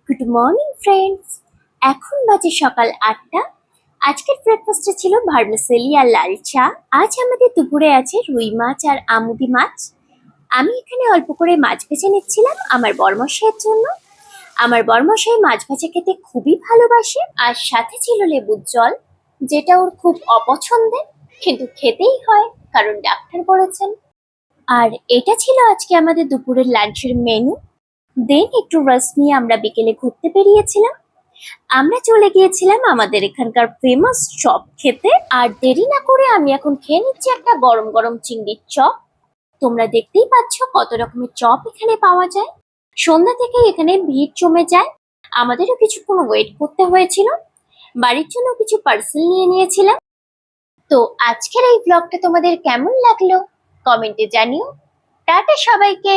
Good morning friends. এখন বাজে সকাল 8টা। আজকের ব্রেকফাস্টে ছিল ভার্মিসেলি আর লাল চা। আজ আমাদের দুপুরে আছে রুই মাছ আর আমুদি মাছ। আমি এখানে অল্প করে মাছ ভেজে নিচ্ছিলাম আমার বরমশাইয়ের জন্য। আমার বরমশাই মাছ ভাজা খেতে খুবই ভালোবাসে, আর সাথে ছিল লেবুর জল, যেটা ওর খুব অপছন্দের, কিন্তু খেতেই হয় কারণ ডাক্তার বলেছেন। আর এটা ছিল আজকে আমাদের দুপুরের লাঞ্চের মেনু। দেন একটু রেস্ট নিয়ে আমরা বিকেলে ঘুরতে বেরিয়েছিলাম। আমরা চলে গিয়েছিলাম আমাদের এখানকার ফেমাস চপ খেতে। আর দেরি না করে আমি এখন খেয়ে নিচ্ছি একটা গরম গরম চিংড়ির চপ। তোমরা দেখতেই পাচ্ছ কত রকমের চপ এখানে পাওয়া যায়। সন্ধ্যা থেকে এখানে ভিড় জমে যায়। আমাদেরও কিছুক্ষণ ওয়েট করতে হয়েছিল। বাড়ির জন্য কিছু পার্সেল নিয়ে নিয়েছিলাম। তো আজকের এই ব্লগটা তোমাদের কেমন লাগলো কমেন্টে জানিও। টাটা সবাইকে।